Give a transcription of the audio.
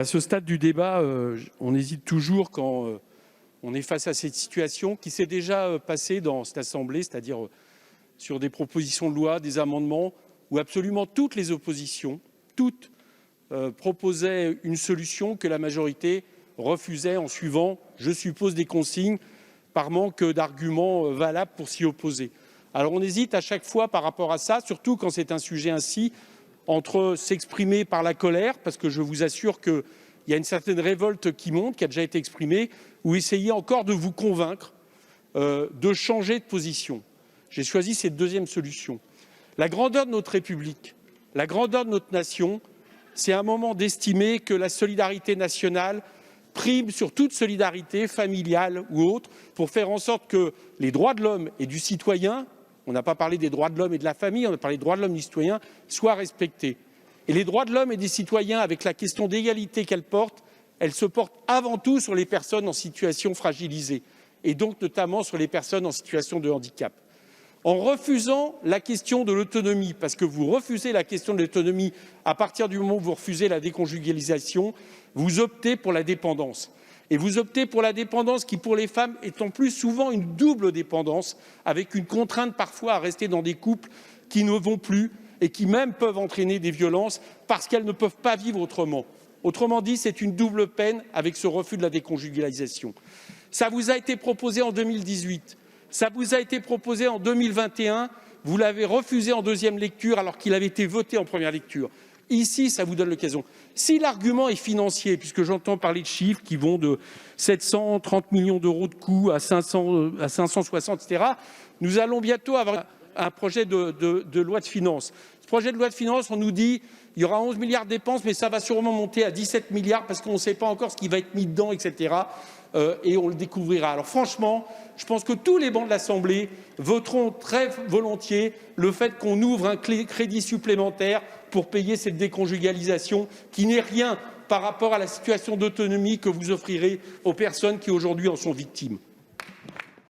À ce stade du débat, on hésite toujours quand on est face à cette situation qui s'est déjà passée dans cette Assemblée, c'est-à-dire sur des propositions de loi, des amendements, où absolument toutes les oppositions, toutes, proposaient une solution que la majorité refusait en suivant, je suppose, des consignes par manque d'arguments valables pour s'y opposer. Alors on hésite à chaque fois par rapport à ça, surtout quand c'est un sujet ainsi, entre s'exprimer par la colère, parce que je vous assure qu'il y a une certaine révolte qui monte, qui a déjà été exprimée, ou essayer encore de vous convaincre de changer de position. J'ai choisi cette deuxième solution. La grandeur de notre République, la grandeur de notre nation, c'est un moment d'estimer que la solidarité nationale prime sur toute solidarité familiale ou autre, pour faire en sorte que les droits de l'homme et du citoyen, on n'a pas parlé des droits de l'homme et de la famille, on a parlé des droits de l'homme et du citoyen, soient respectés. Et les droits de l'homme et des citoyens, avec la question d'égalité qu'elle porte, elle se porte avant tout sur les personnes en situation fragilisée, et donc notamment sur les personnes en situation de handicap. En refusant la question de l'autonomie, parce que vous refusez la question de l'autonomie à partir du moment où vous refusez la déconjugalisation, vous optez pour la dépendance. Et vous optez pour la dépendance qui, pour les femmes, est en plus souvent une double dépendance, avec une contrainte parfois à rester dans des couples qui ne vont plus et qui même peuvent entraîner des violences parce qu'elles ne peuvent pas vivre autrement. Autrement dit, c'est une double peine avec ce refus de la déconjugalisation. Ça vous a été proposé en 2018, ça vous a été proposé en 2021, vous l'avez refusé en deuxième lecture alors qu'il avait été voté en première lecture. Ici, ça vous donne l'occasion. Si l'argument est financier, puisque j'entends parler de chiffres qui vont de 730 millions d'euros de coûts à 560, etc., nous allons bientôt avoir un projet de loi de finances. Ce projet de loi de finances, on nous dit qu'il y aura 11 milliards de dépenses, mais ça va sûrement monter à 17 milliards parce qu'on ne sait pas encore ce qui va être mis dedans, etc. Et on le découvrira. Alors franchement, je pense que tous les bancs de l'Assemblée voteront très volontiers le fait qu'on ouvre un crédit supplémentaire pour payer cette déconjugalisation qui n'est rien par rapport à la situation d'autonomie que vous offrirez aux personnes qui aujourd'hui en sont victimes.